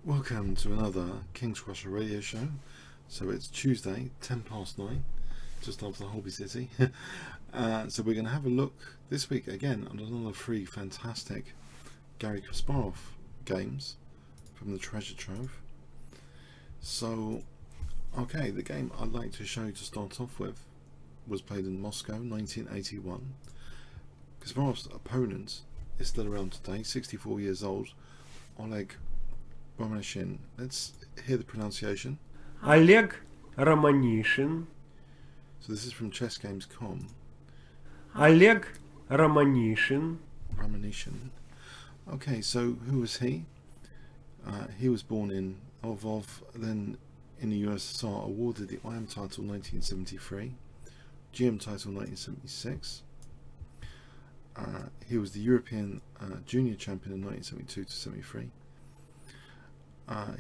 Welcome to another Kingscrusher radio show. So it's Tuesday, 9:10, just after the Hobby City. So we're going to have a look this week again at another three fantastic Garry Kasparov games from the treasure trove. So, okay, the game I'd like to show you to start off with was played in Moscow, 1981. Kasparov's opponent is still around today, 64 years old, Oleg Romanishin. Let's hear the pronunciation. Oleg Romanishin. So this is from chessgames.com. Oleg Romanishin. Romanishin. Okay, so who was he? He was born in Lvov, then in the USSR, awarded the IM title 1973, GM title 1976. He was the European junior champion in 1972 to 73.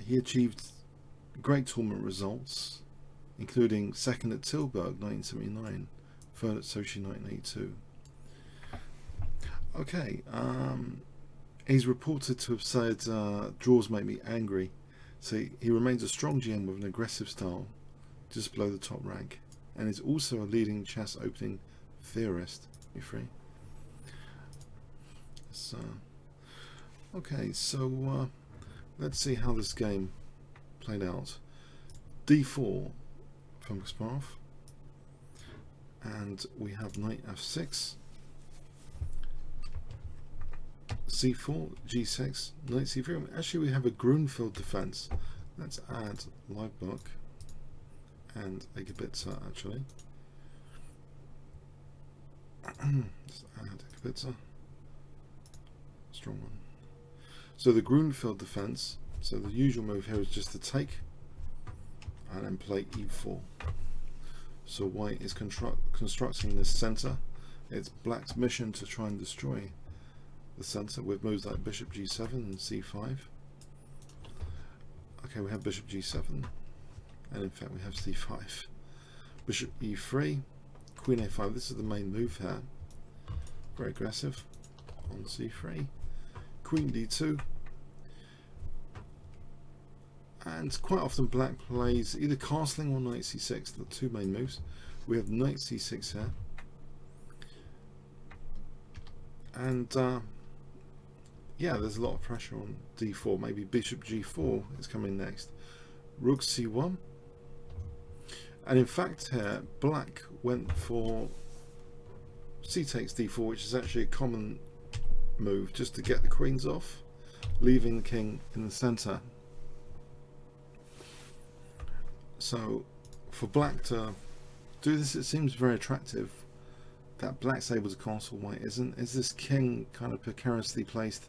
He achieved great tournament results, including second at Tilburg 1979, third at Sochi 1982. Okay, he's reported to have said, draws make me angry, so he remains a strong GM with an aggressive style, just below the top rank, and is also a leading chess opening theorist. Be free. So, okay, so let's see how this game played out. D4 from Kasparov, and we have knight f6, c4, g6, knight c3. Actually, we have a Grunfeld defense. Let's add live book and a Kibitzer. Actually, let's add a Kibitzer. Strong one. So the Grunfeld defense, so the usual move here is just to take and then play e4. So white is constructing this center. It's black's mission to try and destroy the center with moves like bishop g7 and c5. Okay, we have bishop g7, and in fact we have c5. Bishop e3, queen a5. This is the main move here. Very aggressive on c3. Queen d2, and quite often black plays either castling or knight c6, the two main moves. We have knight c6 here, and yeah, there's a lot of pressure on d4. Maybe bishop g4 is coming next. Rook c1, and in fact here black went for c takes d4, which is actually a common move just to get the queens off, leaving the king in the center. So for black to do this, it seems very attractive that black's able to castle white isn't. Is this king kind of precariously placed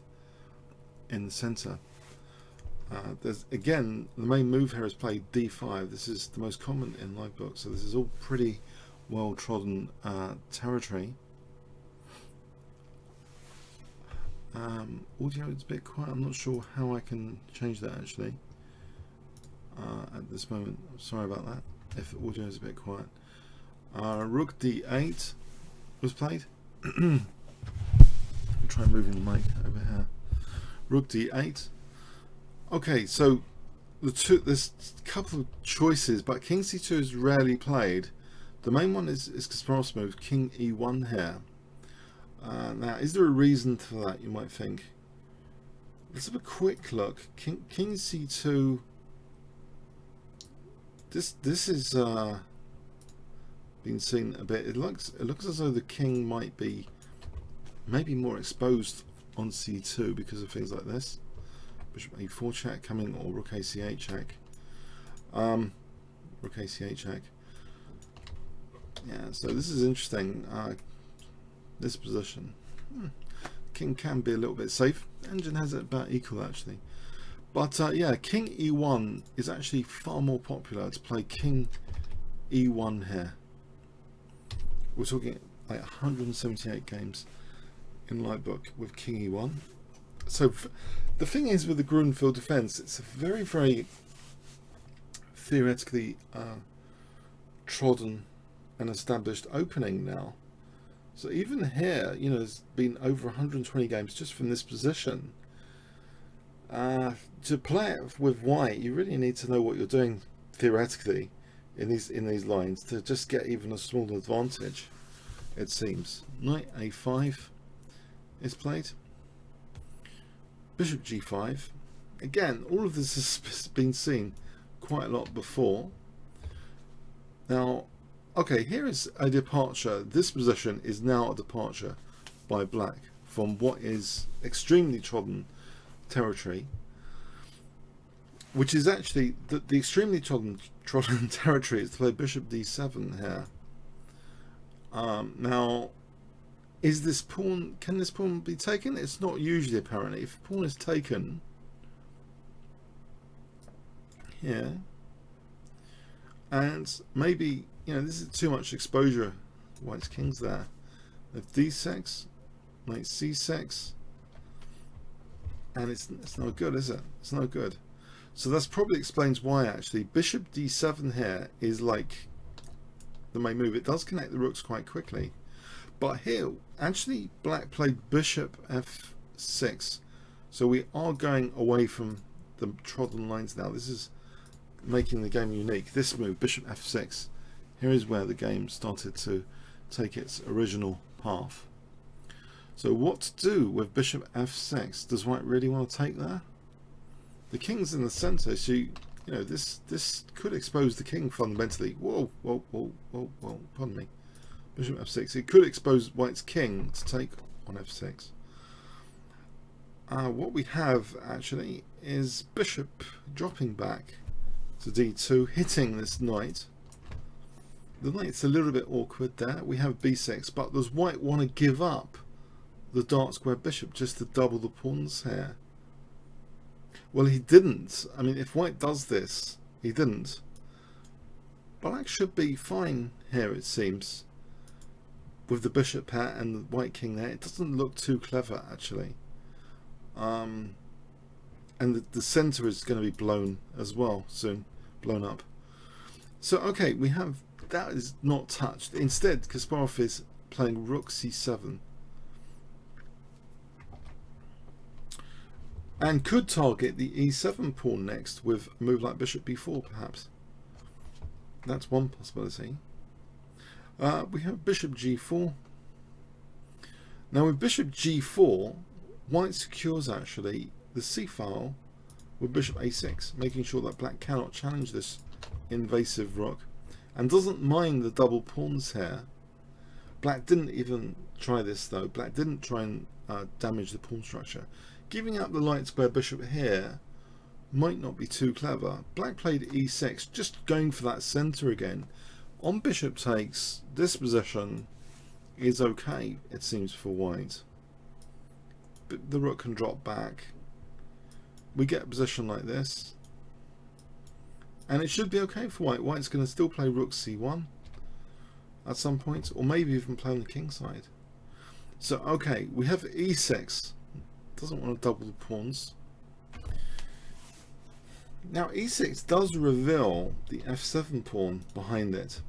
in the center? There's again, the main move here is played d5. This is the most common in live books, so this is all pretty well trodden territory. Audio is a bit quiet. I'm not sure how I can change that actually at this moment. I'm sorry about that if audio is a bit quiet. Rook d8 was played. I'll try moving the mic over here. Rook d8. Okay, so there's a couple of choices, but king c2 is rarely played. The main one is Kasparov's move, king e1 here. Now, is there a reason for that, you might think? Let's have a quick look. King c2. This is been seen a bit. It looks as though the king might be maybe more exposed on c2 because of things like this. Bishop a4 check coming, or rook a8 check. Rook a8 check. Yeah, so this is interesting. This position, king can be a little bit safe. Engine has it about equal actually, but yeah, king e1 is actually far more popular to play king e1 here. We're talking like 178 games in light book with king e1. So the thing is with the Grunfeld defense, it's a very, very theoretically trodden and established opening now. So even here, you know, there's been over 120 games just from this position. To play it with white, you really need to know what you're doing theoretically in these lines to just get even a small advantage, it seems. Knight a5 is played. Bishop g5. Again, all of this has been seen quite a lot before. Now, okay, here is a departure. This position is now a departure by black from what is extremely trodden territory, which is actually the extremely trodden territory is to play bishop d7 here. Now, is this pawn, can this pawn be taken? It's not usually, apparently. If a pawn is taken here, and maybe, you know, this is too much exposure, white's king's there. If d6, knight c6, and it's no good, is it? It's no good. So that's probably explains why actually bishop d7 here is like the main move. It does connect the rooks quite quickly, but here actually black played bishop f6, so we are going away from the trodden lines now. This is making the game unique. This move, bishop f6, here is where the game started to take its original path. So what to do with bishop f6? Does white really want to take there? The king's in the center, so you know this could expose the king fundamentally. Whoa, pardon me. Bishop f6. It could expose white's king to take on f6. What we have actually is bishop dropping back to d2, hitting this knight. The knight's a little bit awkward there. We have b6, but does white want to give up the dark square bishop just to double the pawns here? Well, he didn't. I mean, if white does this, he didn't. Black should be fine here, it seems, with the bishop pair and the white king there. It doesn't look too clever, actually. And the center is going to be blown as well soon, blown up. So, okay, we have that is not touched. Instead, Kasparov is playing rook c7. And could target the e7 pawn next with a move like bishop b4, perhaps. That's one possibility. We have bishop g4. Now with bishop g4, white secures actually the c file with bishop a6, making sure that black cannot challenge this invasive rook, and doesn't mind the double pawns here. Black didn't even try this though. Black didn't try and damage the pawn structure. Giving up the light square bishop here might not be too clever. Black played e6, just going for that center again. On bishop takes, this position is okay, it seems, for white. But the rook can drop back. We get a position like this. And it should be okay for white. White's going to still play rook c1 at some point, or maybe even play on the king side. So, okay, we have e6. Doesn't want to double the pawns. Now e6 does reveal the f7 pawn behind it,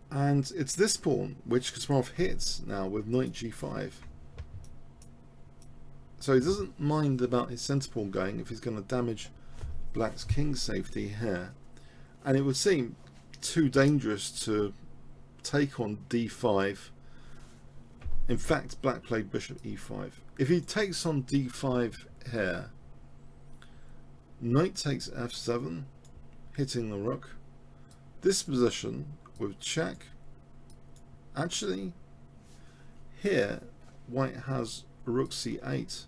and it's this pawn which Kasparov hits now with knight g5. So he doesn't mind about his center pawn going if he's going to damage black's king safety here, and it would seem too dangerous to take on d5. In fact, black played bishop e5. If he takes on d5 here, knight takes f7, hitting the rook. This position with check. Actually, here, white has rook c8,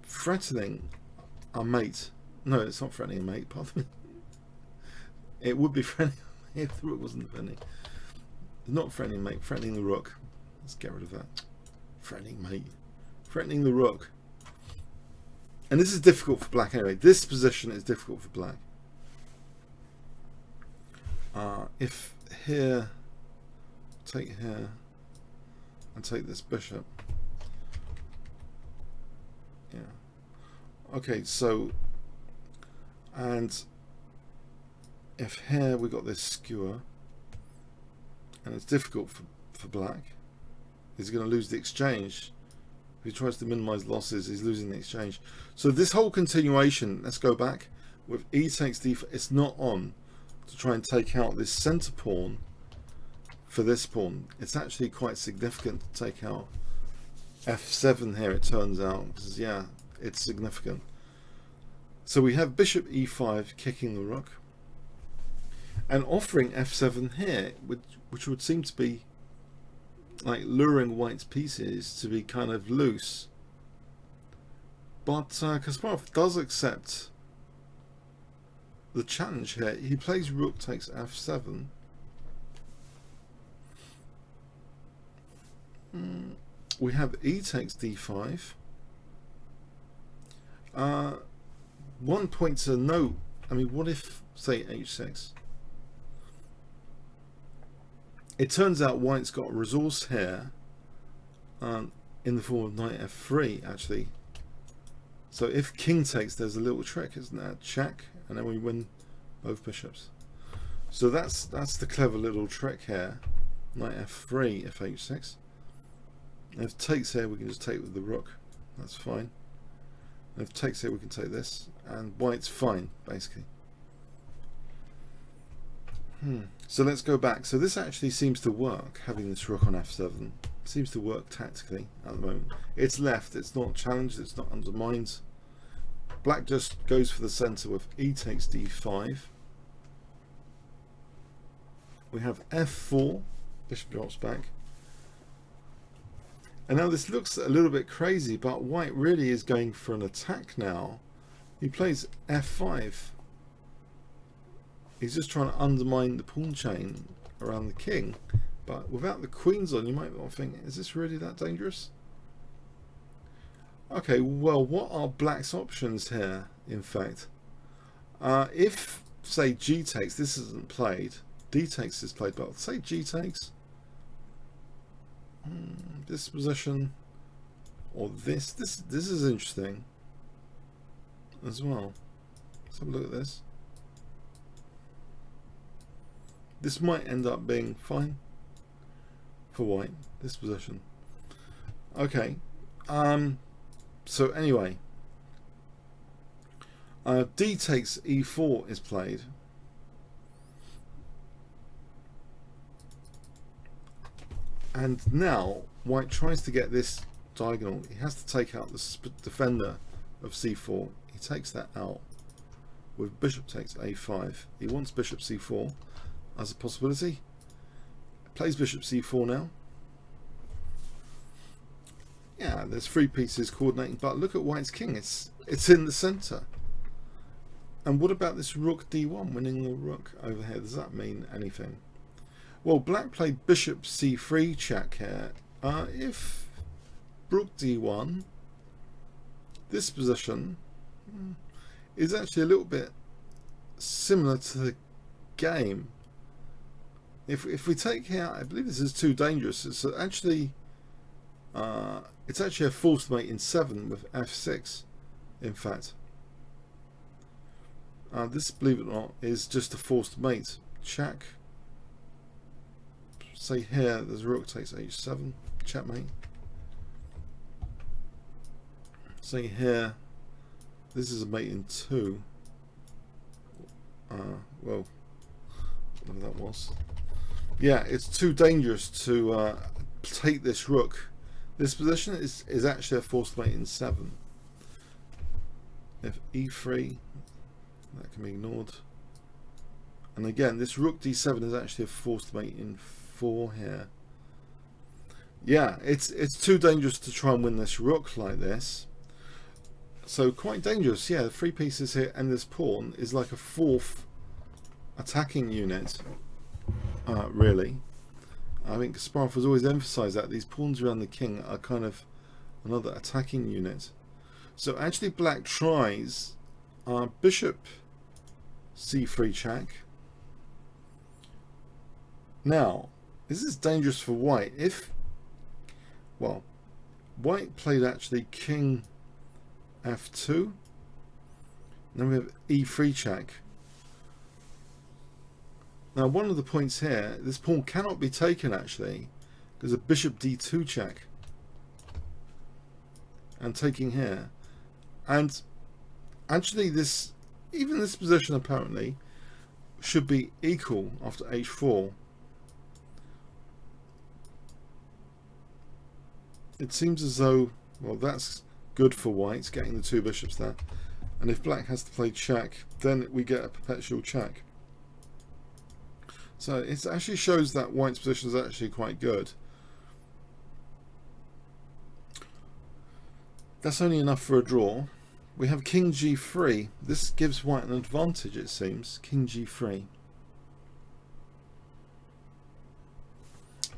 threatening a mate. No, it's not threatening a mate, pardon me. It would be threatening if the rook wasn't threatening. Not threatening mate, threatening the rook. Let's get rid of that. Threatening mate. Threatening the rook. And this is difficult for black anyway. This position is difficult for black. If here, take here, and take this bishop. Yeah. Okay, so, and if here we got this skewer, and it's difficult for black. He's going to lose the exchange. he tries to minimize losses, he's losing the exchange. So this whole continuation, let's go back, with e takes d4, it's not on to try and take out this center pawn for this pawn. It's actually quite significant to take out f7 here, it turns out, because yeah, it's significant. So we have bishop e5 kicking the rook and offering f7 here, which would seem to be like luring white's pieces to be kind of loose. But Kasparov does accept the challenge here. He plays rook takes f7. We have e takes d5. One point to note, I mean, what if, say, h6? It turns out white's got a resource here in the form of knight f3, actually. So if king takes, there's a little trick, isn't there? Check, and then we win both bishops. So that's the clever little trick here. Knight f3, if h6. And if takes here, we can just take with the rook. That's fine. And if takes here, we can take this, and white's fine, basically. So let's go back. So this actually seems to work, having this rook on f7. It seems to work tactically at the moment. It's left, it's not challenged, it's not undermined. Black just goes for the center with e takes d5. We have f4, bishop drops back. And now this looks a little bit crazy, but white really is going for an attack now. He plays f5. He's just trying to undermine the pawn chain around the king. But without the queens on, you might not think, is this really that dangerous? Okay, well, what are black's options here, in fact? If, say, g takes, this isn't played. D takes is played, but say g takes. This position, or this is interesting as well. Let's have a look at this. This might end up being fine for white, this position. Okay, so anyway, d takes e4 is played. And now white tries to get this diagonal. He has to take out the defender of c4. He takes that out with bishop takes a5. He wants bishop c4 as a possibility. Plays bishop c4 now. Yeah, there's three pieces coordinating, but look at white's king. It's in the center. And what about this rook d1, winning the rook over here? Does that mean anything? Well, black played bishop c3 check here. If rook d1, this position is actually a little bit similar to the game. If we take here, I believe this is too dangerous. It's actually a forced mate in 7 with f6. In fact, this, believe it or not, is just a forced mate. Check. Say here, there's rook takes h7, checkmate. Say here, this is a mate in 2. Well, whatever that was. Yeah, it's too dangerous to take this rook. This position is actually a forced mate in 7. If e3, that can be ignored. And again, this rook d7 is actually a forced mate in 4 here. Yeah, it's too dangerous to try and win this rook like this. So quite dangerous. Yeah, the 3 pieces here and this pawn is like a 4th attacking unit. Really, I think Kasparov has always emphasized that these pawns around the king are kind of another attacking unit. So actually black tries bishop c3 check. Now, this is dangerous for white. If, well, white played actually king f2, then we have e3 check. Now, one of the points here, this pawn cannot be taken actually, because a bishop d2 check. and taking here. And actually this, even this position apparently should be equal after h4. It seems as though, well, that's good for white, getting the two bishops there. And if black has to play check, then we get a perpetual check. So it actually shows that white's position is actually quite good. That's only enough for a draw. We have king g3. This gives white an advantage, it seems. King g3.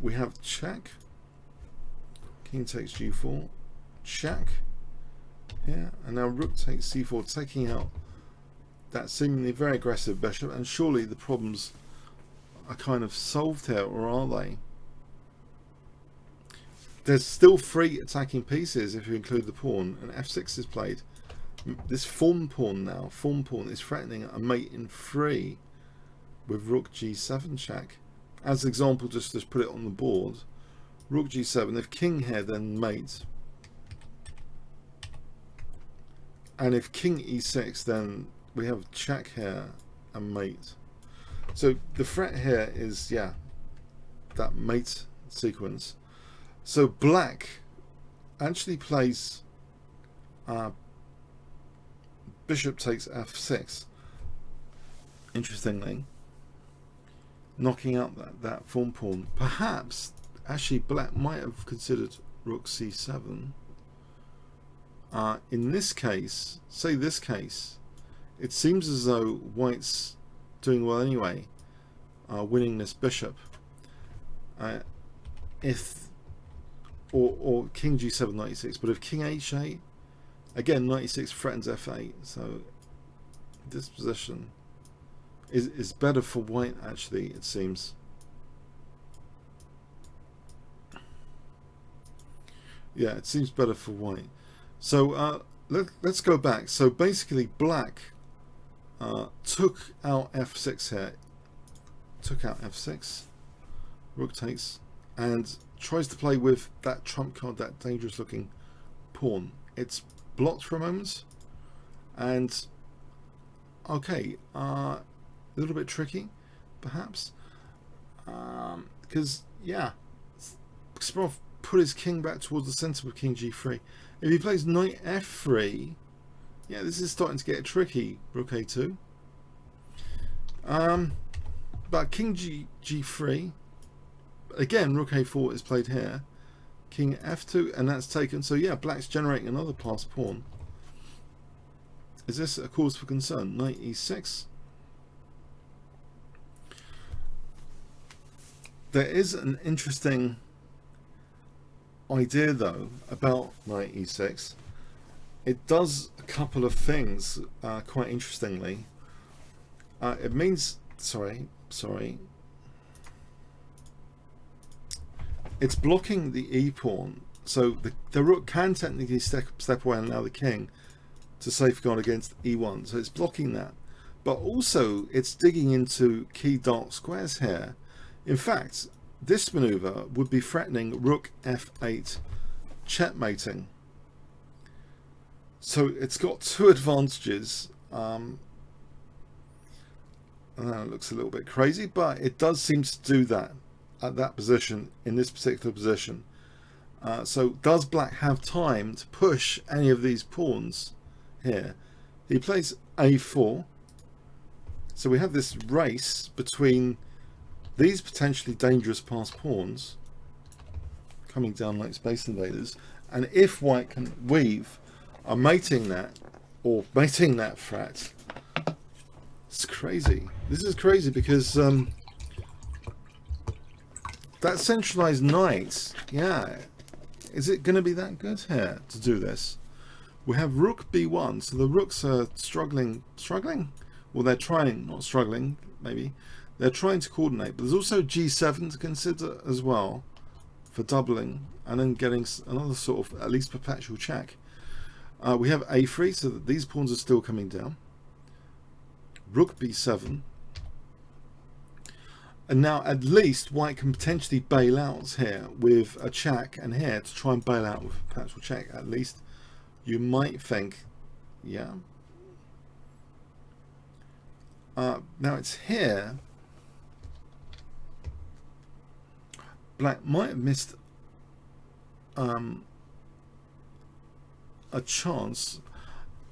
We have check. King takes g4. Check. Here. And now rook takes c4, taking out that seemingly very aggressive bishop. And surely the problems are kind of solved here, or are they? There's still 3 attacking pieces if you include the pawn, and f6 is played. This form pawn now, form pawn is threatening a mate in 3 with rook g7 check. As an example, just to put it on the board, rook g7, if king here, then mate. And if king e6, then we have check here and mate. So the threat here is, yeah, that mate sequence. So black actually plays bishop takes f6, interestingly, knocking out that form pawn. Perhaps actually black might have considered rook c7. In this case, say this case, it seems as though white's doing well anyway, winning this bishop. Or king g7 knight e6, but if king h8, again knight e6 threatens f8, so this position is better for white actually, it seems. Yeah, it seems better for white. So let's go back. So basically black took out f6 here, took out f6, rook takes, and tries to play with that trump card, that dangerous looking pawn. It's blocked for a moment, and okay, a little bit tricky perhaps, because yeah, Kasparov put his king back towards the center with king g3. If he plays knight f3, yeah, this is starting to get tricky. Rook a2, but king g3, again rook a4 is played here, king f2, and that's taken. So yeah, black's generating another passed pawn. Is this a cause for concern? Knight e6. There is an interesting idea though about knight e6. It does a couple of things quite interestingly. It means, sorry, it's blocking the e pawn, so the rook can technically step away and allow the king to safeguard against e1, so it's blocking that, but also it's digging into key dark squares here. In fact, this maneuver would be threatening rook f8 checkmating. So it's got two advantages. And that looks a little bit crazy, but it does seem to do that at that position, in this particular position. So does black have time to push any of these pawns here? He plays a4. So we have this race between these potentially dangerous passed pawns coming down like Space Invaders, and if white can weave a mating net or mating that threat, it's crazy. This is crazy because that centralized knight, yeah, is it going to be that good here to do this? We have rook b1, so the rooks are struggling, well, they're trying, not struggling, maybe they're trying to coordinate, but there's also g7 to consider as well for doubling and then getting another sort of at least perpetual check. We have a3, so that these pawns are still coming down. Rook b7, and now at least white can potentially bail out here with a check, and here to try and bail out with a perpetual check at least. you might think, yeah. Now it's here. Black might have missed a chance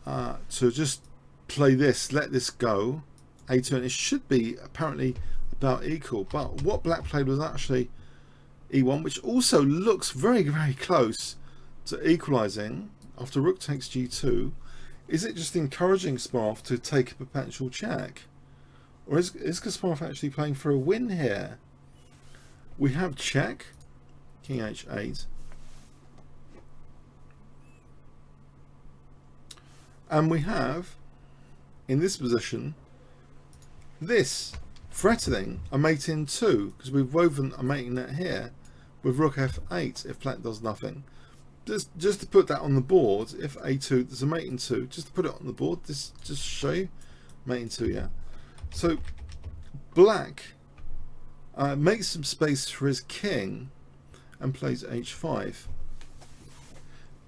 to just play this, let this go, a2, and it should be apparently about equal. But what black played was actually e1, which also looks very, very close to equalizing after rook takes g2. Is it just encouraging Kasparov to take a perpetual check? Or is Kasparov actually playing for a win here? We have check, king h8. And we have, in this position, this threatening a mate in 2, because we've woven a mating net here with rook f8 if black does nothing. Just to put that on the board, if a2, there's a mate in 2, just to put it on the board, this just to show you, mate in 2, yeah. So black makes some space for his king and plays h5.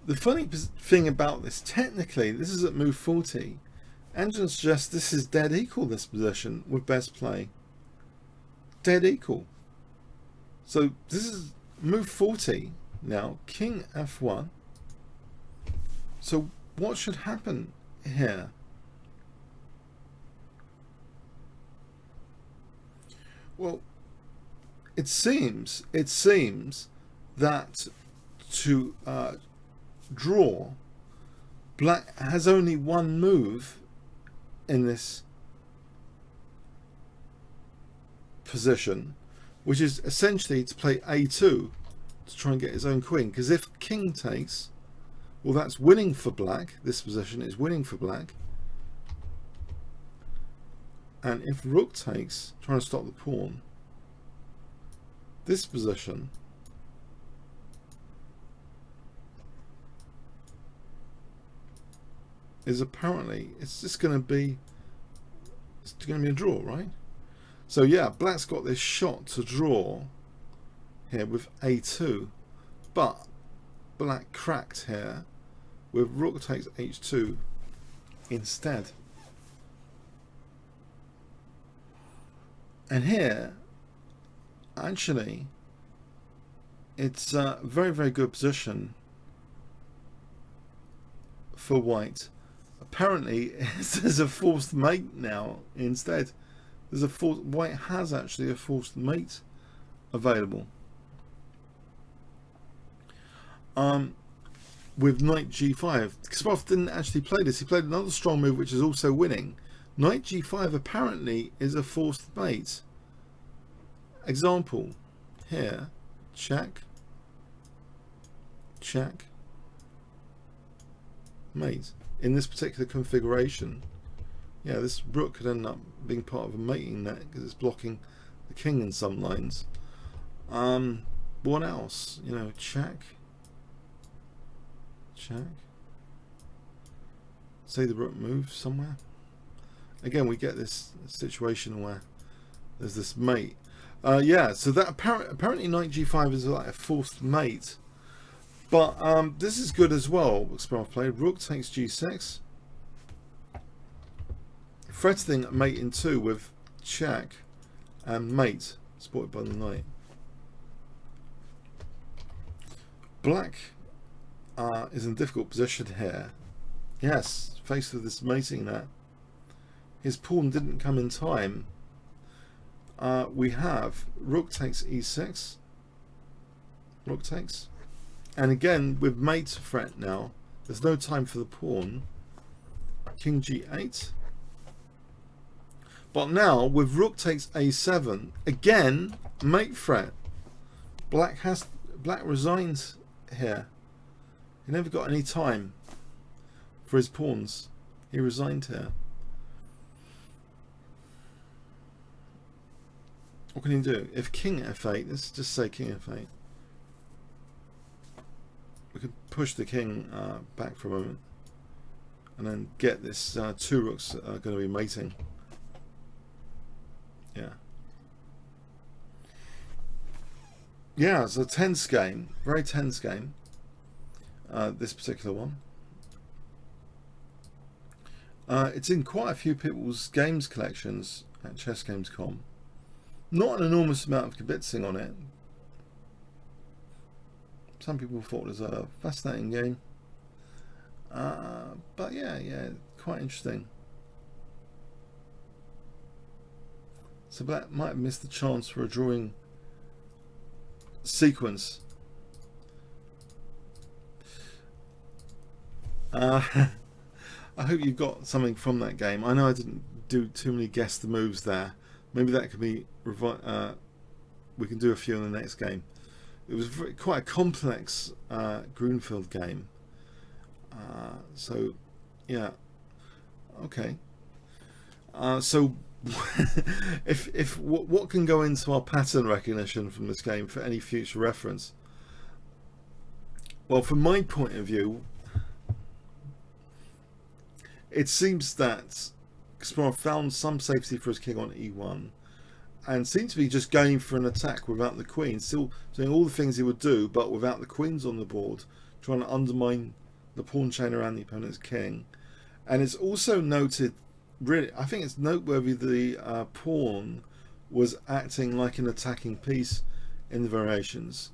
The funny thing about this, technically, this is at move 40. Angela suggests this is dead equal, this position, with best play. Dead equal. So this is move 40 now, king f1. So what should happen here? Well, it seems that to draw, black has only one move in this position, which is essentially to play a2 to try and get his own queen, because if king takes, well, that's winning for black. This position is winning for black. And if rook takes, trying to stop the pawn, this position is apparently, it's just going to be a draw, right? So yeah, black's got this shot to draw here with a2, but black cracked here with rook takes h2 instead. And here, actually, it's a very, very good position for white. Apparently, there's a forced mate now instead. There's a white has actually a forced mate available. With knight g5. Kasparov didn't actually play this. He played another strong move which is also winning. Knight g5 apparently is a forced mate. Example here, check, check, mate. In this particular configuration, yeah, this rook could end up being part of a mating net because it's blocking the king in some lines. What else? You know, check, check. Say the rook moves somewhere. Again, we get this situation where there's this mate. Yeah, so that apparently knight g5 is like a forced mate. But this is good as well. Kasparov played rook takes g6, threatening a mate in 2 with check and mate, supported by the knight. Black is in a difficult position here. Yes, faced with this mating net. His pawn didn't come in time. We have rook takes e6, rook takes. And again, with mate threat now, there's no time for the pawn. King g8. But now, with rook takes a7, again, mate threat. Black resigns here. He never got any time for his pawns. He resigned here. What can he do? If king f8, let's just say king f8. We could push the king back for a moment and then get this 2 rooks going to be mating. Yeah. Yeah, it's a tense game, very tense game, this particular one. It's in quite a few people's games collections at chessgames.com. Not an enormous amount of kibitzing on it. Some people thought it was a fascinating game. But yeah, quite interesting. So Black might have missed the chance for a drawing sequence. I hope you got something from that game. I know I didn't do too many guess the moves there. Maybe that could be we can do a few in the next game. It was quite a complex Grunfeld game. So yeah, okay. So if what can go into our pattern recognition from this game for any future reference? Well, from my point of view, it seems that Kasparov found some safety for his king on e1 and seemed to be just going for an attack without the queen, still doing all the things he would do but without the queens on the board, trying to undermine the pawn chain around the opponent's king. And it's also noted, really, I think it's noteworthy the pawn was acting like an attacking piece in the variations.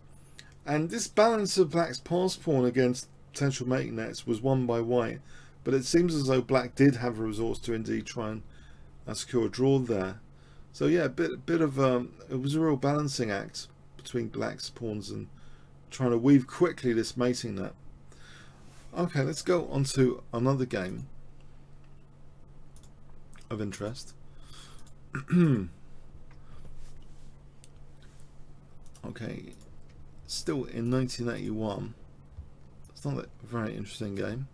And this balance of black's pass pawn against potential mating nets was won by white, but it seems as though black did have a resource to indeed try and secure a draw there. So yeah, a bit of it was a real balancing act between black's pawns and trying to weave quickly this mating net. Okay, let's go on to another game of interest. Okay, still in 1981. It's not a very interesting game.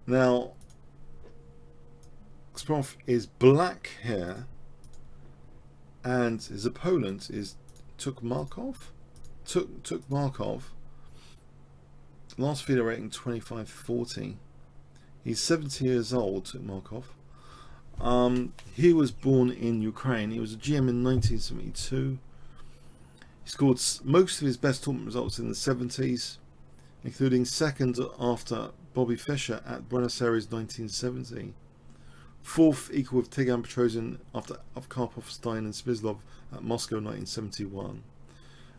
Now, Kasparov is black here, and his opponent is Markov. Took Markov. Last FIDE rating 2540. He's 70 years old. Took Markov. He was born in Ukraine. He was a GM in 1972. He scored most of his best tournament results in the 70s, including second after Bobby Fischer at Buenos Aires 1970. Fourth equal with Tigran Petrosian after Karpov, Stein and Smyslov at Moscow 1971.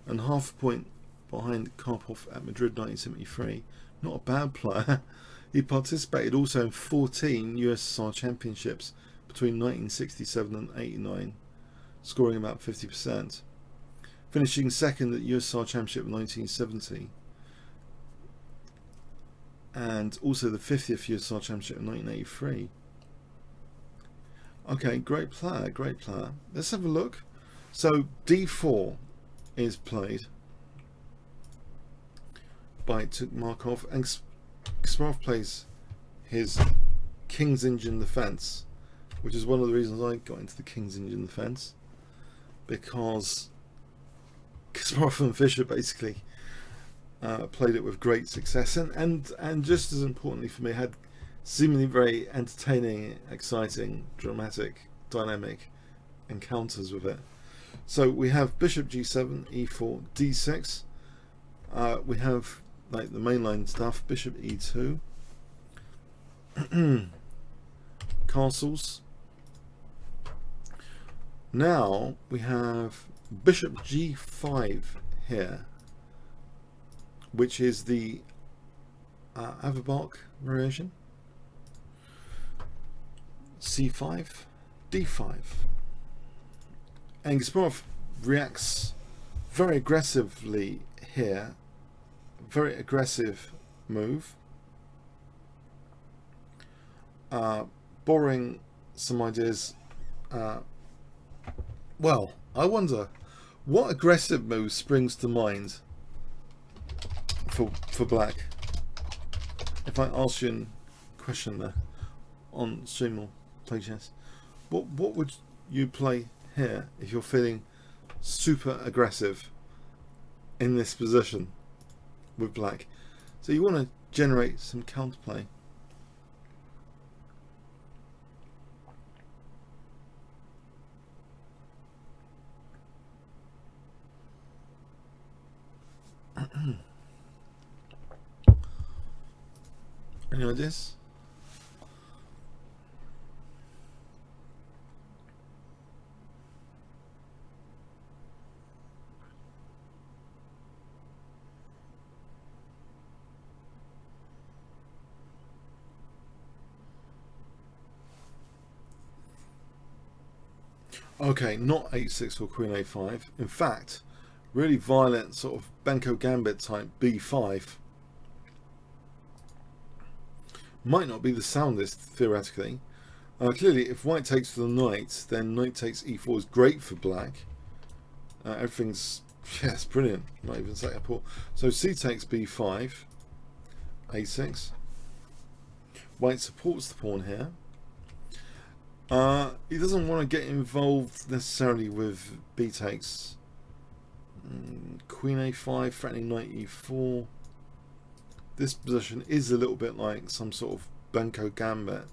And half a point behind Karpov at Madrid 1973. Not a bad player. He participated also in 14 USSR championships between 1967 and 89, scoring about 50%. Finishing second at USSR Championship in 1970. And also the 50th USSR Championship in 1983. Okay, great player, great player. Let's have a look. So d4 is played by Markov, and Kasparov plays his King's Indian defense, which is one of the reasons I got into the King's Indian defense, because Kasparov and Fischer basically played it with great success, and just as importantly for me, had seemingly very entertaining, exciting, dramatic, dynamic encounters with it. So we have bishop g7, e4, d6. We have like the mainline stuff, bishop e2, castles. Now we have bishop g5 here, which is the Averbach variation. c5, d5. And Kasparov reacts very aggressively here. Very aggressive move. Borrowing some ideas. Well, I wonder what aggressive move springs to mind for black. If I ask you a question there on stream or play chess, what would you play here if you're feeling super aggressive in this position with black? So you want to generate some counterplay. Any ideas? Okay, not h6 or queen a5. In fact, really violent sort of Benko Gambit type b5 might not be the soundest theoretically. Clearly, if white takes to the knight, then knight takes e4 is great for black. Everything's, yes, brilliant. Might even say a pawn. So c takes b5, a6. White supports the pawn here. He doesn't want to get involved necessarily with b takes. Queen a5, threatening knight e4. This position is a little bit like some sort of Benko Gambit.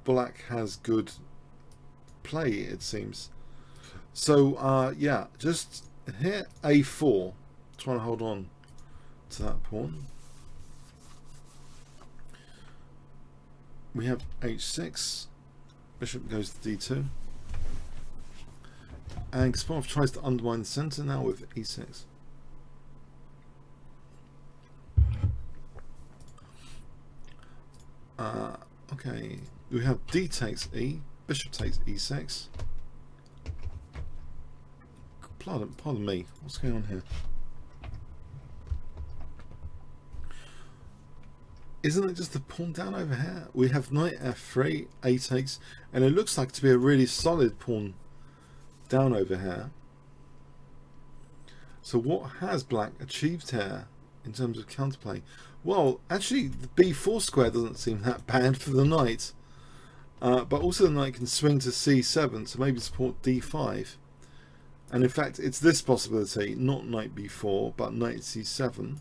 Black has good play, it seems. So, yeah, just here a4, trying to hold on to that pawn. We have h6. Bishop goes to d2, and Kasparov tries to undermine the center now with e6. Okay, we have d takes e, bishop takes e6. Pardon me, what's going on here? Isn't it just the pawn down over here? We have knight f3, a takes, and it looks like to be a really solid pawn down over here. So what has black achieved here in terms of counterplay? Well, actually the b4 square doesn't seem that bad for the knight, but also the knight can swing to c7, so maybe support d5. And in fact it's this possibility, not knight b4 but knight c7,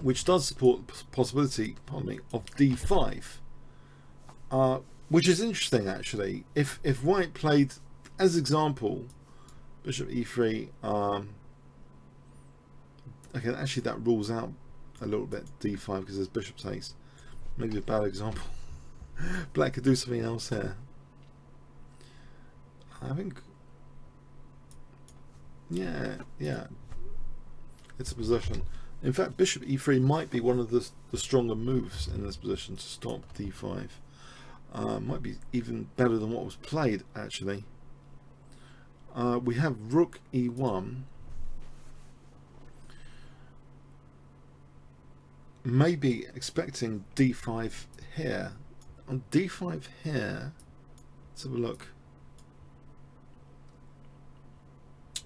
which does support the possibility, pardon me, of d5, which is interesting actually. If white played, as example, bishop e3, okay, actually that rules out a little bit d5 because there's bishop takes. Maybe a bad example. Black could do something else here. I think, yeah, it's a position. In fact, bishop e3 might be one of the stronger moves in this position to stop d5. Might be even better than what was played, actually. We have rook e1. Maybe expecting d5 here. On d5 here, let's have a look.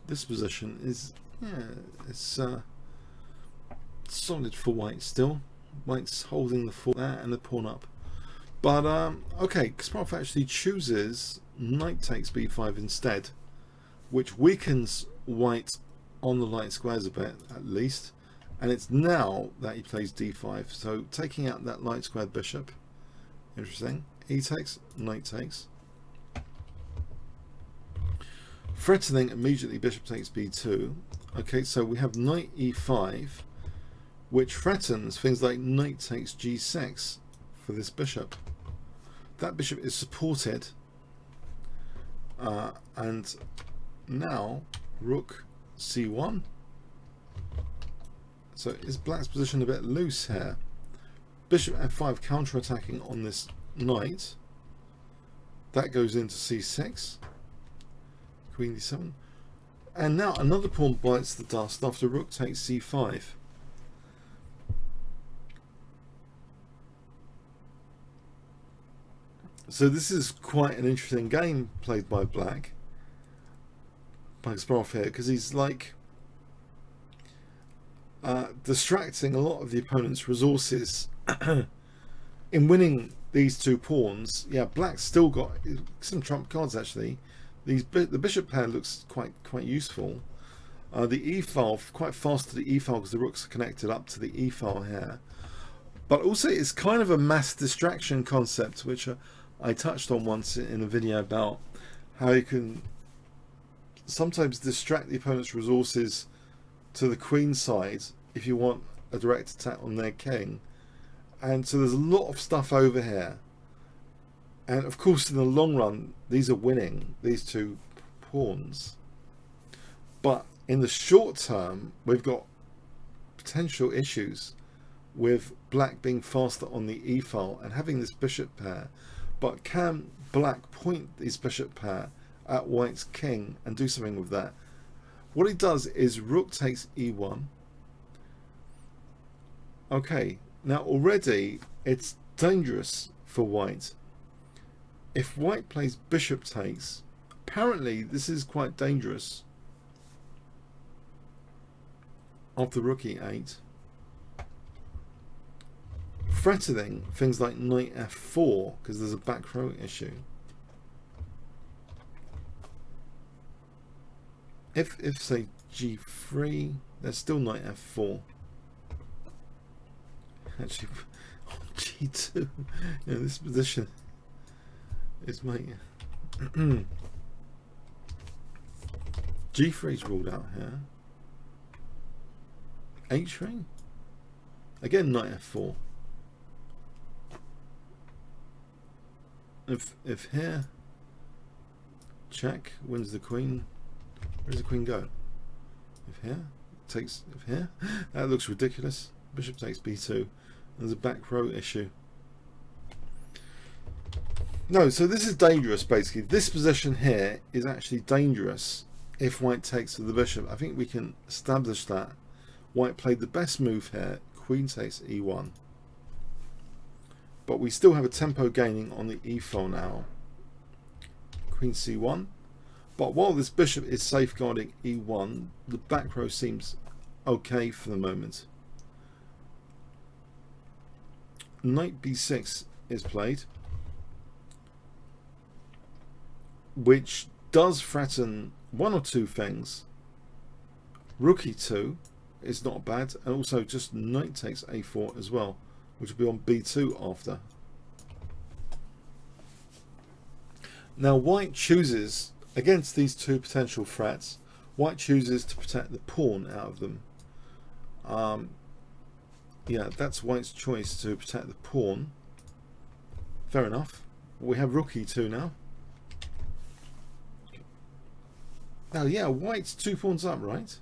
This position is, yeah, it's solid for white still. White's holding the fork there and the pawn up. But okay, Kasparov actually chooses knight takes b5 instead, which weakens white on the light squares a bit at least. And it's now that he plays d5, so taking out that light squared bishop. Interesting. E takes, knight takes. Threatening immediately bishop takes b2. Okay, so we have knight e5, which threatens things like knight takes g6 for this bishop. That bishop is supported, and now rook c1. So is black's position a bit loose here? Bishop f5 counter-attacking on this knight. That goes into c6. Queen d7. And now another pawn bites the dust after rook takes c5. So this is quite an interesting game played by black, by Kasparov here, because he's like distracting a lot of the opponent's resources in winning these two pawns. Yeah, black's still got some trump cards actually. The bishop pair looks quite useful. The e file, quite fast to the e file because the rooks are connected up to the e file here. But also it's kind of a mass distraction concept, which I touched on once in a video about how you can sometimes distract the opponent's resources to the queen side if you want a direct attack on their king. And so there's a lot of stuff over here. And of course, in the long run, these are winning, these two pawns. But in the short term, we've got potential issues with black being faster on the e file and having this bishop pair. But can black point this bishop pair at white's king and do something with that? What he does is rook takes e1. Okay, now already it's dangerous for white. If white plays bishop takes, apparently this is quite dangerous. After rook e8, threatening things like knight f4 because there's a back row issue. If say g3, there's still knight f4. Actually, on g2, you know, this position is making g3 is ruled out here. h3, again knight f4. If here check wins the queen, where does the queen go? If here takes, if here, that looks ridiculous. Bishop takes b2. There's a back row issue. No, so this is dangerous basically. This position here is actually dangerous if white takes with the bishop. I think we can establish that. White played the best move here, queen takes e1. But we still have a tempo gaining on the e file now. Queen c1. But while this bishop is safeguarding e1, the back row seems okay for the moment. Knight b6 is played, which does threaten one or two things. Rook e2 is not bad, and also just knight takes a4 as well, which will be on b2 after. Now white chooses, against these two potential threats, white chooses to protect the pawn out of them. Yeah, that's white's choice, to protect the pawn. Fair enough. We have rook e2 now. Now, yeah, white's 2 pawns up, right?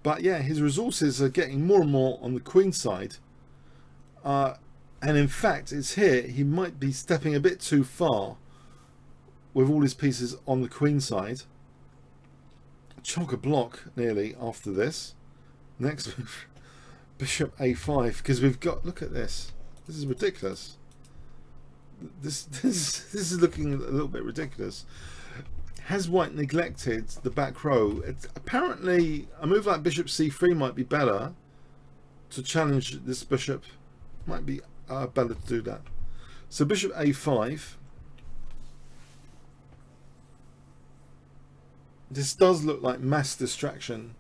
But yeah, his resources are getting more and more on the queen side. And in fact, it's here he might be stepping a bit too far with all his pieces on the queen side. Chock-a-block nearly after this. Next move, bishop a5, because we've got, look at this. This is ridiculous. This is looking a little bit ridiculous. Has white neglected the back row? Apparently, a move like bishop c3 might be better to challenge this bishop. Might be better to do that. So bishop a5. This does look like mass distraction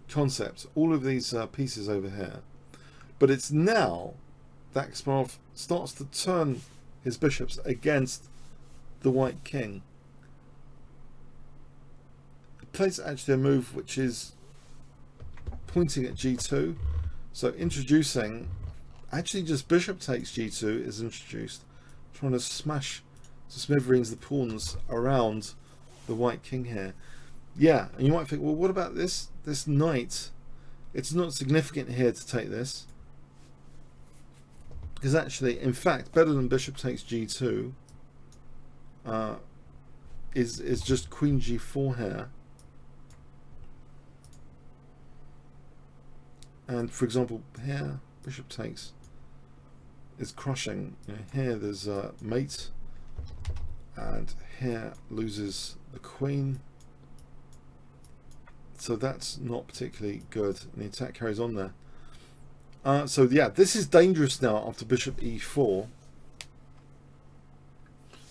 concept. All of these pieces over here. But it's now that Kasparov starts to turn his bishops against the white king. He plays actually a move which is pointing at g2. So introducing, actually just bishop takes g2 is introduced, trying to smash to smithereens the pawns around the white king here. Yeah, and you might think, well, what about this knight? It's not significant here to take this, because actually, in fact, better than bishop takes g2 is just queen g4 here. And for example, here bishop takes is crushing. You know, here there's a mate, and here loses the queen. So that's not particularly good, and the attack carries on there. So yeah, this is dangerous now after bishop e4.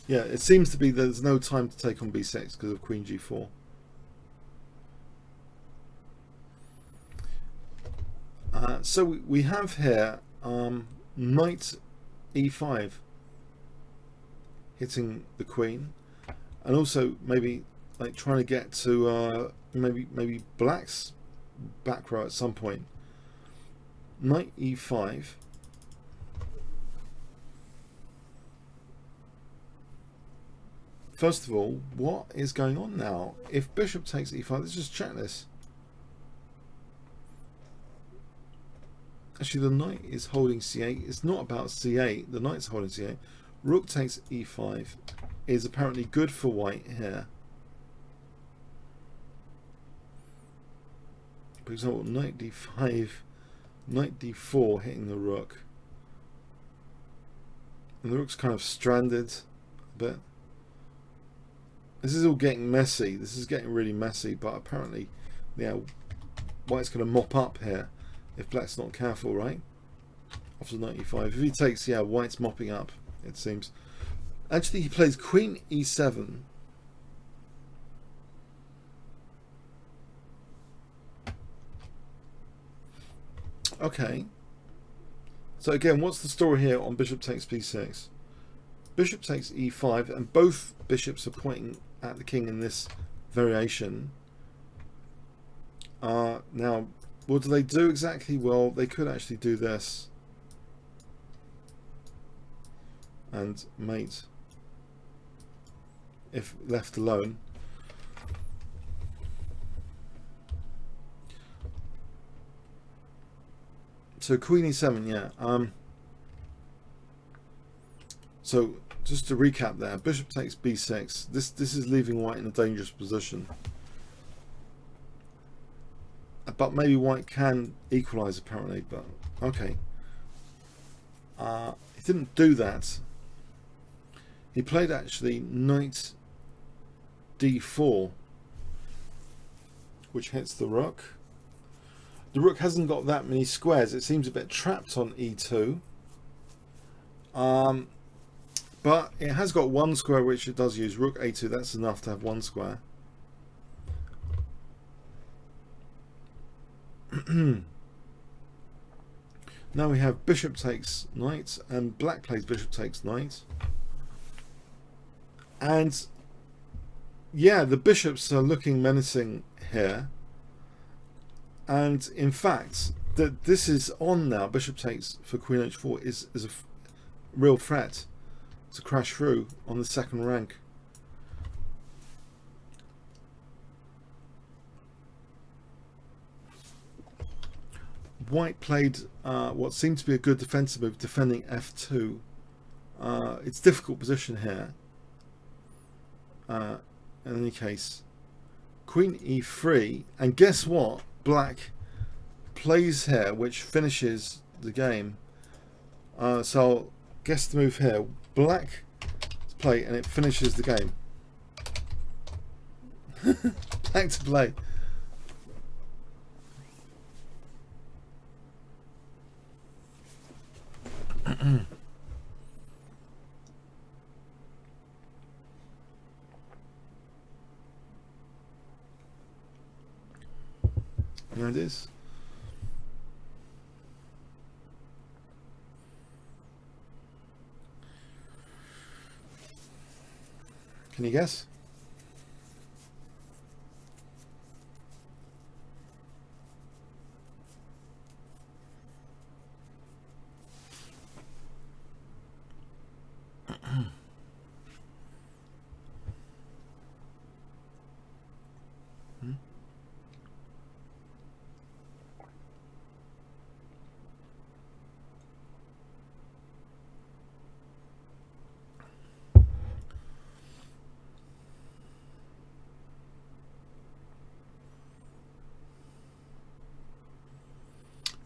Yeah, it seems to be there's no time to take on b6 because of queen g4. So we have here knight e5 hitting the queen, and also maybe like trying to get to maybe black's back row at some point. Knight e5. First of all, what is going on now? If bishop takes e5, let's just check this. Actually, the knight is holding c8. It's not about c8. The knight's holding c8. Rook takes e5 is apparently good for white here. For example, knight d5, knight d4 hitting the rook. And the rook's kind of stranded a bit. This is all getting messy. This is getting really messy, but apparently, yeah, white's going to mop up here if black's not careful, right? After knight e5. If he takes, yeah, white's mopping up, it seems. Actually, he plays queen e7. Okay. So again, what's the story here on bishop takes b6? Bishop takes e5, and both bishops are pointing at the king in this variation. Now, what do they do exactly? Well, they could actually do this and mate if left alone. So queen e7, yeah. So just to recap there, bishop takes b6. This is leaving white in a dangerous position. But maybe white can equalize apparently, but okay. He didn't do that. He played actually knight d4, which hits the rook. The rook hasn't got that many squares. It seems a bit trapped on e2. But it has got one square which it does use. Rook a2, that's enough to have one square. Now we have bishop takes knight, and black plays bishop takes knight. And yeah, the bishops are looking menacing here. And in fact, that this is on now. Bishop takes for queen h4 is a real threat to crash through on the second rank. White played what seemed to be a good defensive move, defending f2. It's a difficult position here. In any case, queen e3, and guess what? Black plays here, which finishes the game. So guess the move here. Black play, and it finishes the game. Black to play. There it is. Can you guess?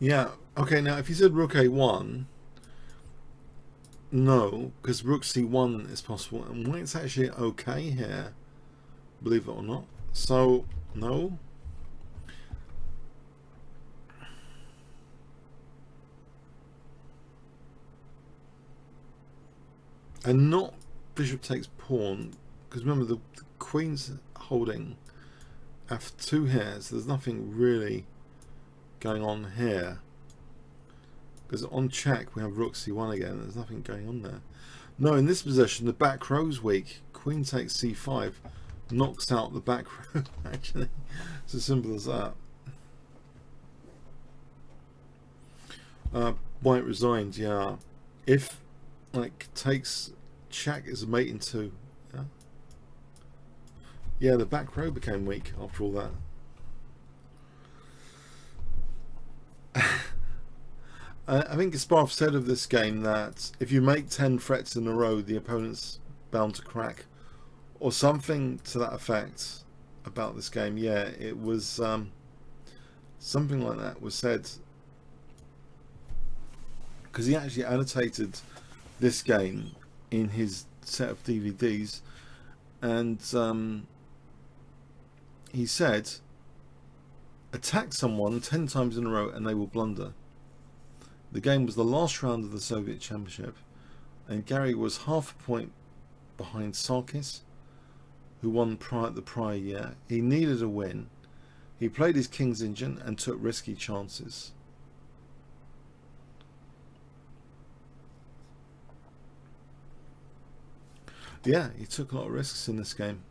Yeah, okay, now if you said rook a1, no, because rook c1 is possible, and white's actually okay here, believe it or not. So, no. And not bishop takes pawn, because remember the queen's holding f2 here, so there's nothing really going on here, because on check we have rook c1 again. There's nothing going on there. No, in this position the back row's weak. Queen takes c5. knocks out the back row. Actually, it's as simple as that. White resigned. Yeah, if like takes check is a mate in 2. Yeah, yeah. The back row became weak after all that. I think Kasparov said of this game that if you make 10 threats in a row, the opponent's bound to crack, or something to that effect about this game. Yeah, it was something like that was said, because he actually annotated this game in his set of DVDs, and he said, attack someone 10 times in a row and they will blunder. The game was the last round of the Soviet Championship, and Garry was half a point behind Sarkis, who won the prior year. He needed a win. He played his King's Engine and took risky chances. Yeah, he took a lot of risks in this game.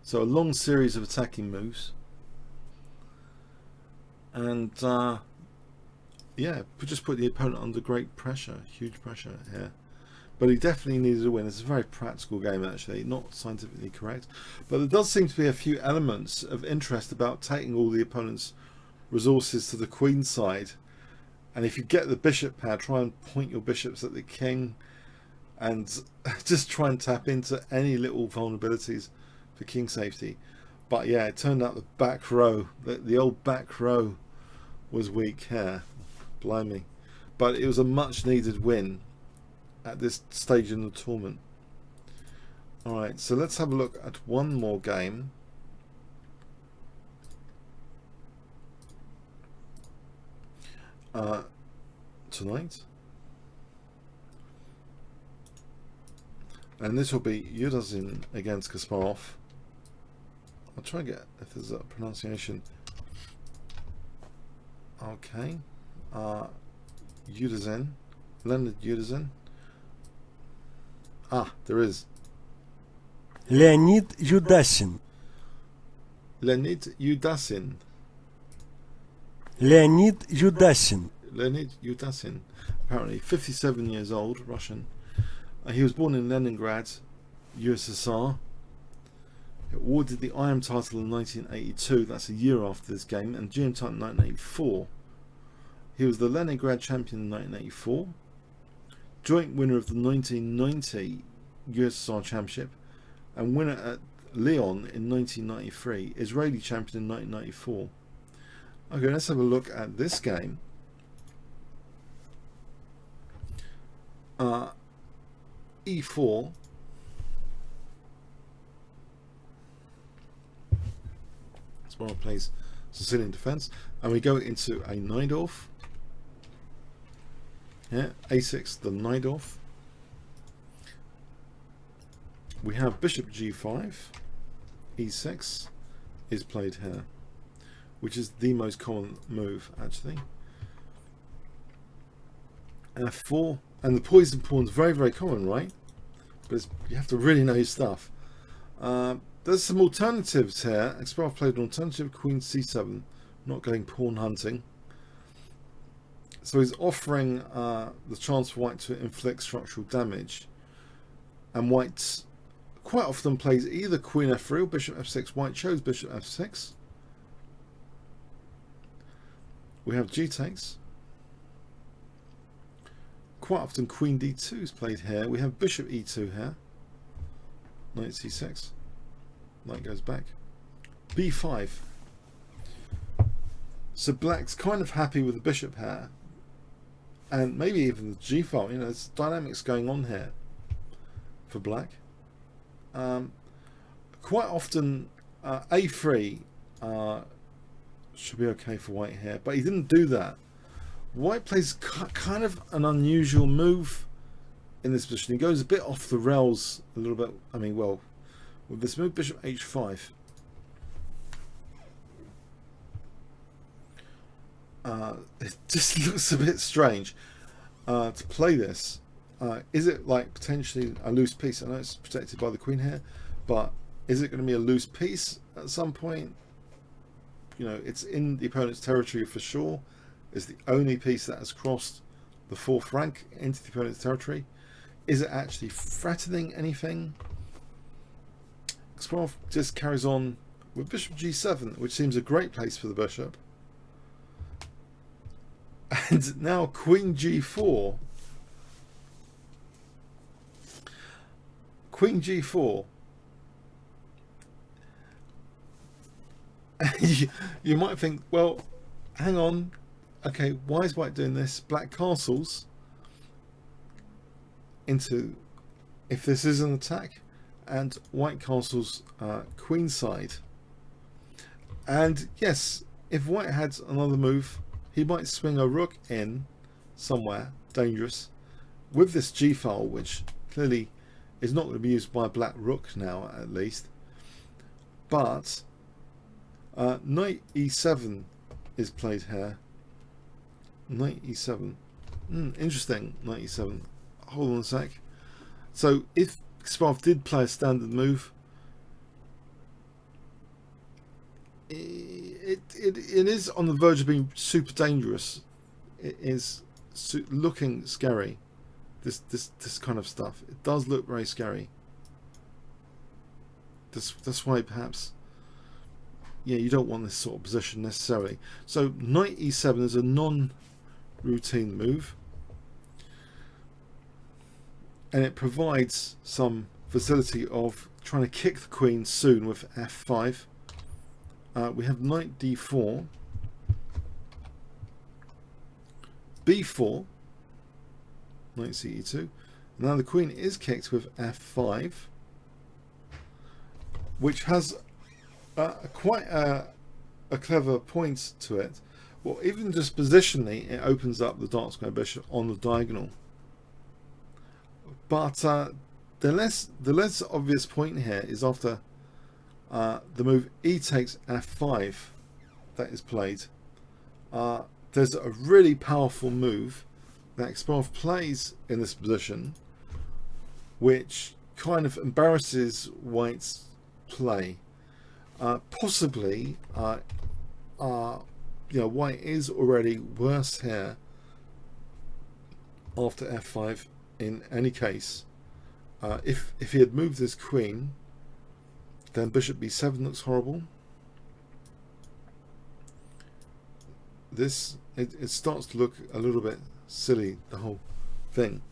So a long series of attacking moves. And yeah, just put the opponent under great pressure, huge pressure here. But he definitely needed a win. It's a very practical game, actually, not scientifically correct. But there does seem to be a few elements of interest about taking all the opponent's resources to the queen side. And if you get the bishop pair, try and point your bishops at the king, and just try and tap into any little vulnerabilities for king safety. But yeah, it turned out the back row, the old back row, was weak here. Blimey. But it was a much needed win at this stage in the tournament. Alright, so let's have a look at one more game. Tonight. And this will be Yudazin against Kasparov. I'll try and get if there's a pronunciation. Okay. Yudazin. Leonid Yudazin. Ah, there is. Leonid Yudasin. Leonid Yudasin. Leonid Yudasin. Leonid Yudasin. Apparently 57 years old, Russian. He was born in Leningrad, USSR. He awarded the IM title in 1982, that's a year after this game, and GM title in 1984. He was the Leningrad champion in 1984, joint winner of the 1990 USSR Championship, and winner at Lyon in 1993, Israeli champion in 1994. Okay, let's have a look at this game. E4. Kasparov plays Sicilian defense, and we go into a Najdorf. Yeah, A6, the Najdorf. We have bishop G5, E6 is played here, which is the most common move actually. F4, and the poison pawn is very, very common, right? But you have to really know your stuff. There's some alternatives here. Kasparov played an alternative, queen c7, not going pawn hunting. So he's offering the chance for white to inflict structural damage. And white quite often plays either queen f3 or bishop f6. White chose bishop f6. We have g takes. Quite often queen d2 is played here. We have bishop e2 here. Knight c6. Knight goes back. b5. So black's kind of happy with the bishop here, and maybe even the g file. You know, there's dynamics going on here for black. Quite often a3 should be okay for white here, but he didn't do that. White plays kind of an unusual move in this position. He goes a bit off the rails a little bit. I mean, well, with this move, bishop h5. It just looks a bit strange to play this. Is it like potentially a loose piece? I know it's protected by the queen here, but is it going to be a loose piece at some point? You know, it's in the opponent's territory for sure. It's the only piece that has crossed the 4th rank into the opponent's territory. Is it actually threatening anything? Kasparov just carries on with bishop g7, which seems a great place for the bishop. And now queen g4. Queen g4. You might think, well, hang on. Okay, why is white doing this? Black castles into, if this is an attack, and white castles queenside. And yes, if white had another move, he might swing a rook in somewhere dangerous with this g file, which clearly is not going to be used by a black rook now, at least. But knight e7 is played here. Knight e7. Interesting. Knight e7. Hold on a sec. So if Kasparov did play a standard move, it is on the verge of being super dangerous. It is looking scary. This kind of stuff. It does look very scary. That's why perhaps, yeah, you don't want this sort of position necessarily. So knight e7 is a non-routine move, and it provides some facility of trying to kick the queen soon with f5. We have knight d4, b4, knight ce2. Now the queen is kicked with f5, which has quite a clever point to it. Well, even just positionally, it opens up the dark square bishop on the diagonal. But the less obvious point here is after the move e takes f5 that is played. There's a really powerful move that Kasparov plays in this position, which kind of embarrasses white's play. Possibly, you know, white is already worse here after f5. In any case, if he had moved his queen, then bishop b7 looks horrible. This it starts to look a little bit silly, the whole thing.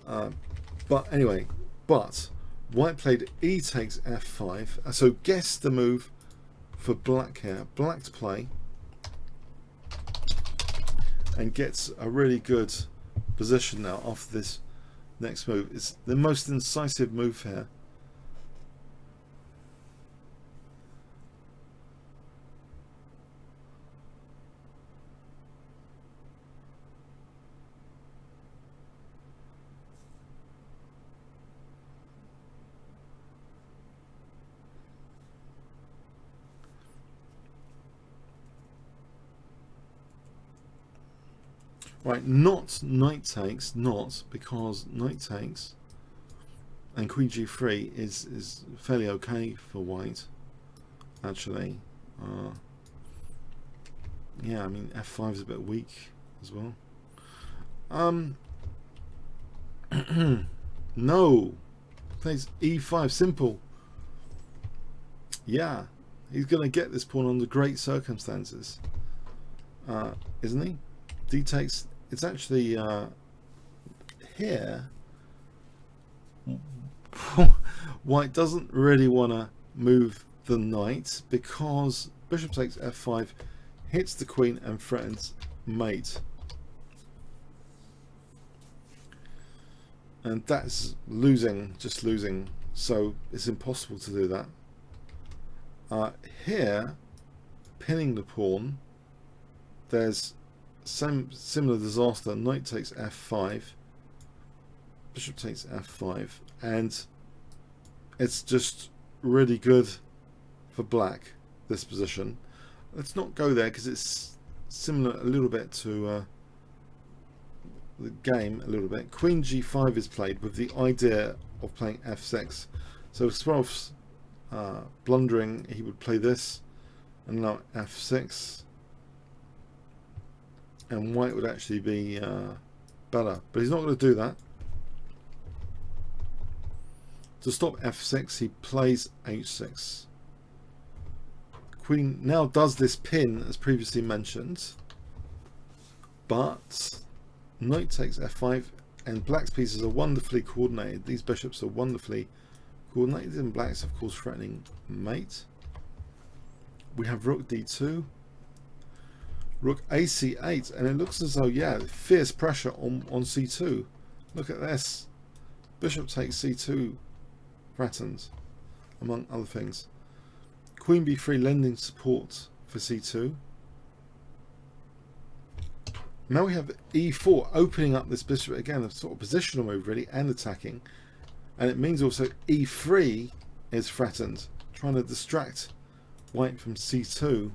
But anyway, white played e takes f5. So guess the move for black here. Black to play and gets a really good position now after this next move. It's the most incisive move here. Right, not knight takes, not because knight takes and queen g3 is fairly okay for white, actually. Yeah, I mean f5 is a bit weak as well. No, plays e5, simple. Yeah, he's gonna get this pawn under great circumstances, isn't he? D takes. It's actually here. White doesn't really want to move the knight because bishop takes f5 hits the queen and threatens mate, and that's losing, just losing, so it's impossible to do that. Here, pinning the pawn, there's some similar disaster. Knight takes f5, bishop takes f5, and it's just really good for black, this position. Let's not go there because it's similar a little bit to the game a little bit. Queen g5 is played with the idea of playing f6. So Kasparov's blundering, he would play this, and now f6, and white would actually be better, but he's not going to do that. To stop f6, he plays h6. Queen now does this pin as previously mentioned, but knight takes f5, and black's pieces are wonderfully coordinated. These bishops are wonderfully coordinated, and black's of course threatening mate. We have rook d2, rook ac8, and it looks as though, yeah, fierce pressure on c2. Look at this. Bishop takes c2 threatens, among other things. Queen b3 lending support for c2. Now we have e4 opening up this bishop again, a sort of positional move really, and attacking. And it means also e3 is threatened, trying to distract white from c2.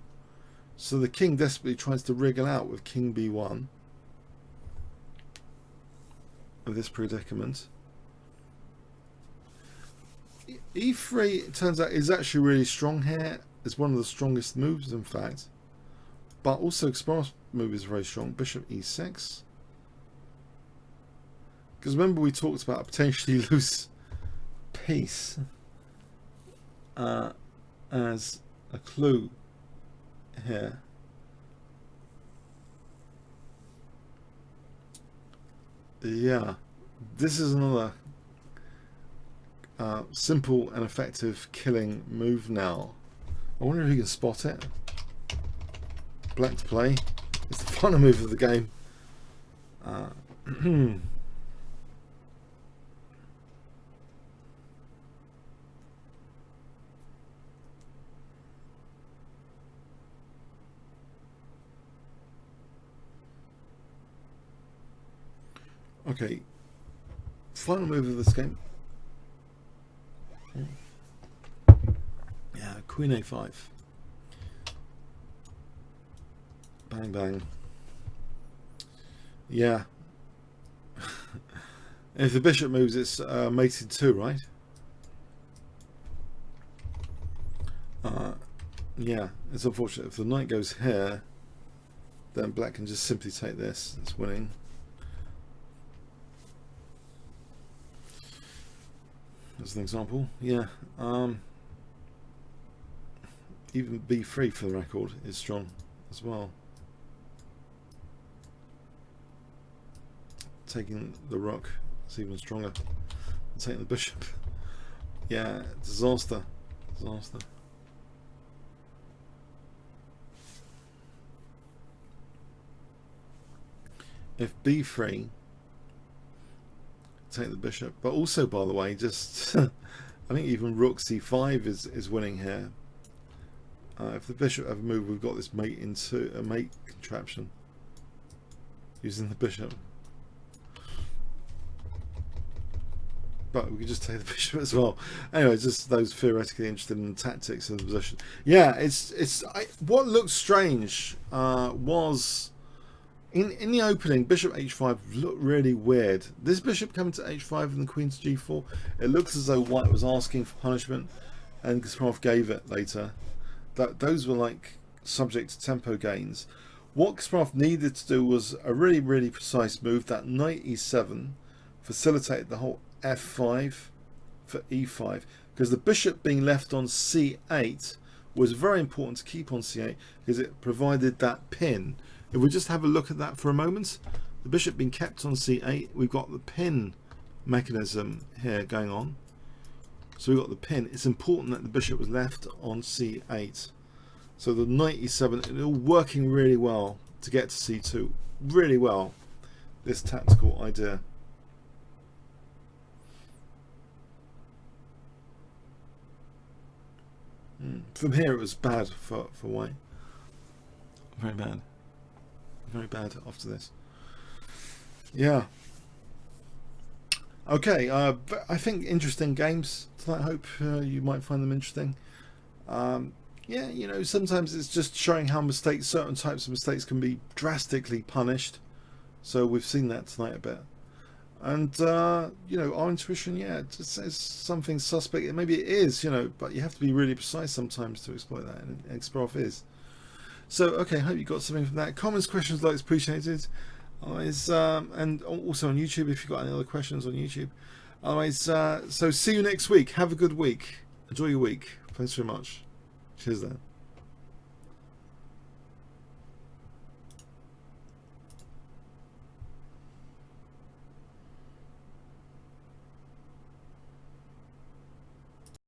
So the king desperately tries to wriggle out with king b1 of this predicament. e3, it turns out, is actually really strong here. It's one of the strongest moves, in fact. But also Kasparov's move is very strong. Bishop e6. Because remember we talked about a potentially loose piece as a clue here. Yeah, this is another simple and effective killing move now. I wonder if you can spot it. Black to play. It's the final move of the game. Okay, final move of this game. Yeah, Queen a5. Bang bang. Yeah. If the bishop moves, it's mated too, right? Yeah, it's unfortunate. If the knight goes here, then black can just simply take this. It's winning. As an example, yeah. Even b3 for the record is strong as well. Taking the rook is even stronger. Taking the bishop, yeah, disaster, disaster. If b3, take the bishop, but also, by the way, just I think even rook c5 is winning here. If the bishop ever moved, we've got this mate into a mate contraption using the bishop. But we could just take the bishop as well. Anyway, just those theoretically interested in the tactics of the position. Yeah, what looked strange was in the opening, bishop h5 looked really weird. This bishop coming to h5 and the queen to g4, it looks as though white was asking for punishment, and Kasparov gave it later. Those were like subject to tempo gains. What Kasparov needed to do was a really, really precise move. That knight e7 facilitated the whole f5 for e5, because the bishop being left on c8 was very important to keep on c8, because it provided that pin. If we just have a look at that for a moment, the bishop being kept on c8, we've got the pin mechanism here going on. So we've got the pin. It's important that the bishop was left on c8. So the knight e7, it's all working really well to get to c2. Really well, this tactical idea. From here it was bad for white. Very bad. Very bad after this. Yeah. Okay, I think interesting games. So I hope you might find them interesting. Yeah, you know, sometimes it's just showing how certain types of mistakes can be drastically punished. So we've seen that tonight a bit. And, you know, our intuition, yeah, it says something suspect. Maybe it is, you know, but you have to be really precise sometimes to exploit that, and Kasparov is. So, okay, hope you got something from that. Comments, questions, likes, appreciated. Otherwise, and also on YouTube, if you've got any other questions on YouTube. Otherwise, so see you next week. Have a good week. Enjoy your week. Thanks very much. Cheers then.